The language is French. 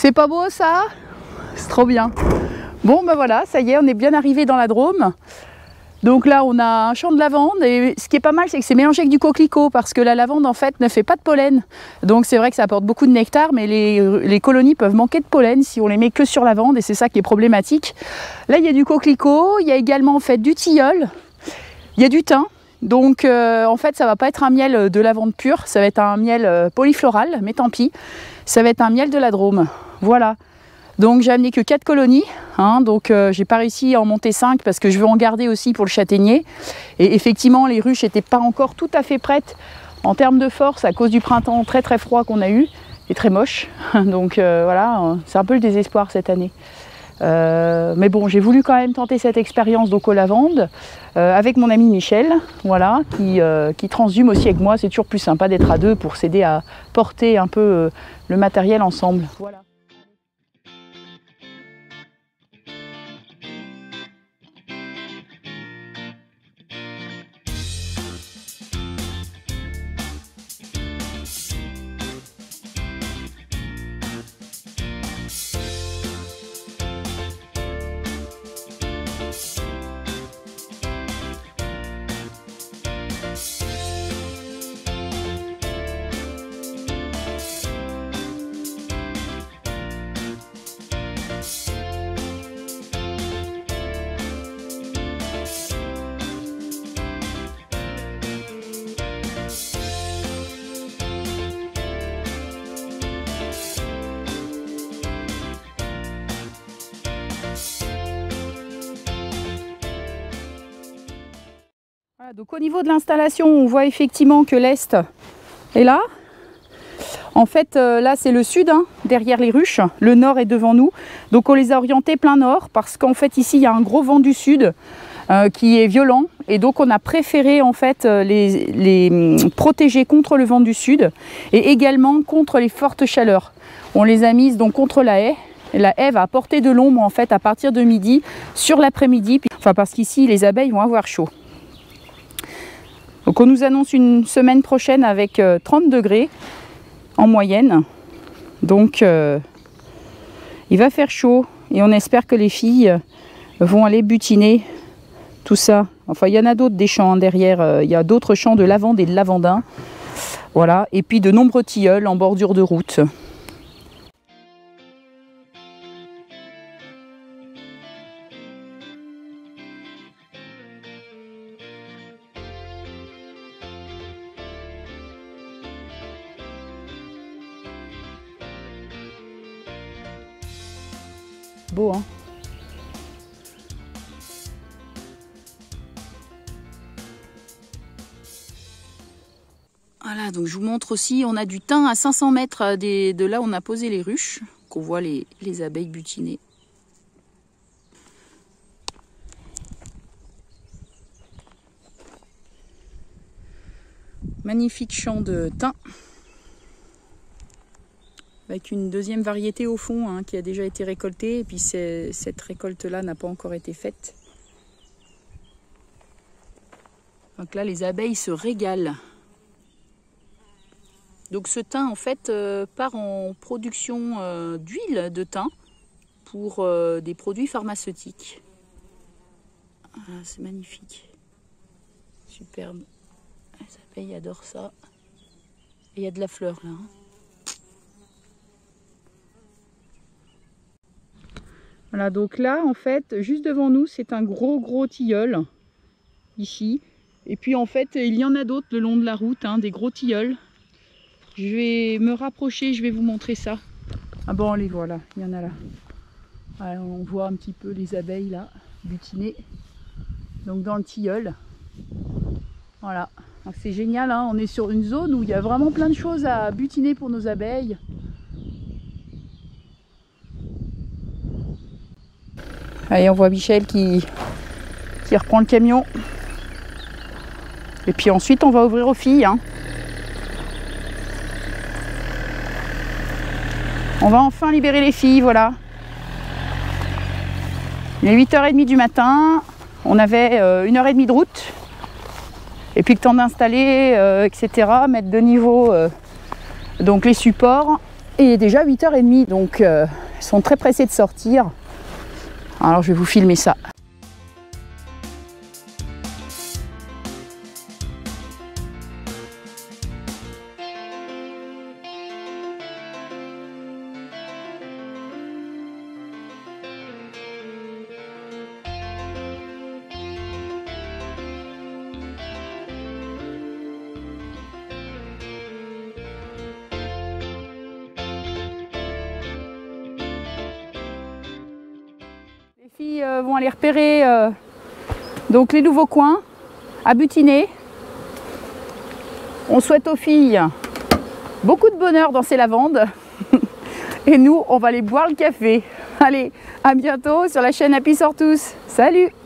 C'est pas beau ça? C'est trop bien. Bon ben voilà, ça y est, on est bien arrivé dans la Drôme. Donc là on a un champ de lavande et ce qui est pas mal c'est que c'est mélangé avec du coquelicot parce que la lavande en fait ne fait pas de pollen. Donc c'est vrai que ça apporte beaucoup de nectar mais les colonies peuvent manquer de pollen si on les met que sur la lavande et c'est ça qui est problématique. Là il y a du coquelicot, il y a également en fait du tilleul, il y a du thym. Donc en fait ça va pas être un miel de lavande pure, ça va être un miel polyfloral, mais tant pis. Ça va être un miel de la Drôme. Voilà. Donc j'ai amené que 4 colonies, hein, donc j'ai pas réussi à en monter 5 parce que je veux en garder aussi pour le châtaignier. Et effectivement les ruches n'étaient pas encore tout à fait prêtes en termes de force à cause du printemps très très froid qu'on a eu et très moche. Donc voilà, c'est un peu le désespoir cette année. Mais bon, j'ai voulu quand même tenter cette expérience donc aux lavandes avec mon ami Michel, voilà, qui transhume aussi avec moi. C'est toujours plus sympa d'être à deux pour s'aider à porter un peu le matériel ensemble. Voilà. Voilà, donc au niveau de l'installation, on voit effectivement que l'est est là. En fait, là c'est le sud, hein, derrière les ruches. Le nord est devant nous. Donc on les a orientés plein nord parce qu'en fait ici il y a un gros vent du sud qui est violent. Et donc on a préféré en fait les protéger contre le vent du sud et également contre les fortes chaleurs. On les a mises donc contre la haie. La haie va apporter de l'ombre en fait à partir de midi sur l'après-midi. Enfin parce qu'ici les abeilles vont avoir chaud. Donc on nous annonce une semaine prochaine avec 30 degrés en moyenne. Donc il va faire chaud et on espère que les filles vont aller butiner tout ça. Enfin il y en a d'autres des champs hein, derrière, il y a d'autres champs de lavande et de lavandin. Voilà, et puis de nombreux tilleuls en bordure de route. Beau, hein? Voilà, donc je vous montre aussi, on a du thym à 500 mètres de là où on a posé les ruches, qu'on voit les abeilles butiner. Magnifique champ de thym. Avec une deuxième variété au fond hein, qui a déjà été récoltée et puis cette récolte-là n'a pas encore été faite. Donc là, les abeilles se régalent. Donc ce thym en fait part en production d'huile de thym pour des produits pharmaceutiques. Ah, c'est magnifique. Superbe. Les abeilles adorent ça. Et il y a de la fleur là. Hein. Voilà, donc là, en fait, juste devant nous, c'est un gros tilleul, ici. Et puis, en fait, il y en a d'autres le long de la route, hein, des gros tilleuls. Je vais me rapprocher, je vais vous montrer ça. Ah bon, les voilà, il y en a là. Alors, on voit un petit peu les abeilles, là, butiner. Donc, dans le tilleul. Voilà. C'est génial, hein, on est sur une zone où il y a vraiment plein de choses à butiner pour nos abeilles. Allez, on voit Michel qui reprend le camion. Et puis ensuite, on va ouvrir aux filles. Hein. On va enfin libérer les filles, voilà. Il est 8h30 du matin. On avait 1h30 de route. Et puis le temps d'installer, etc. Mettre de niveau donc les supports. Et il est déjà 8h30, donc elles sont très pressées de sortir. Alors je vais vous filmer ça. Les filles vont aller repérer donc les nouveaux coins à butiner. On souhaite aux filles beaucoup de bonheur dans ces lavandes et nous on va aller boire le café. Allez, à bientôt sur la chaîne Happy Sort Tous. Salut!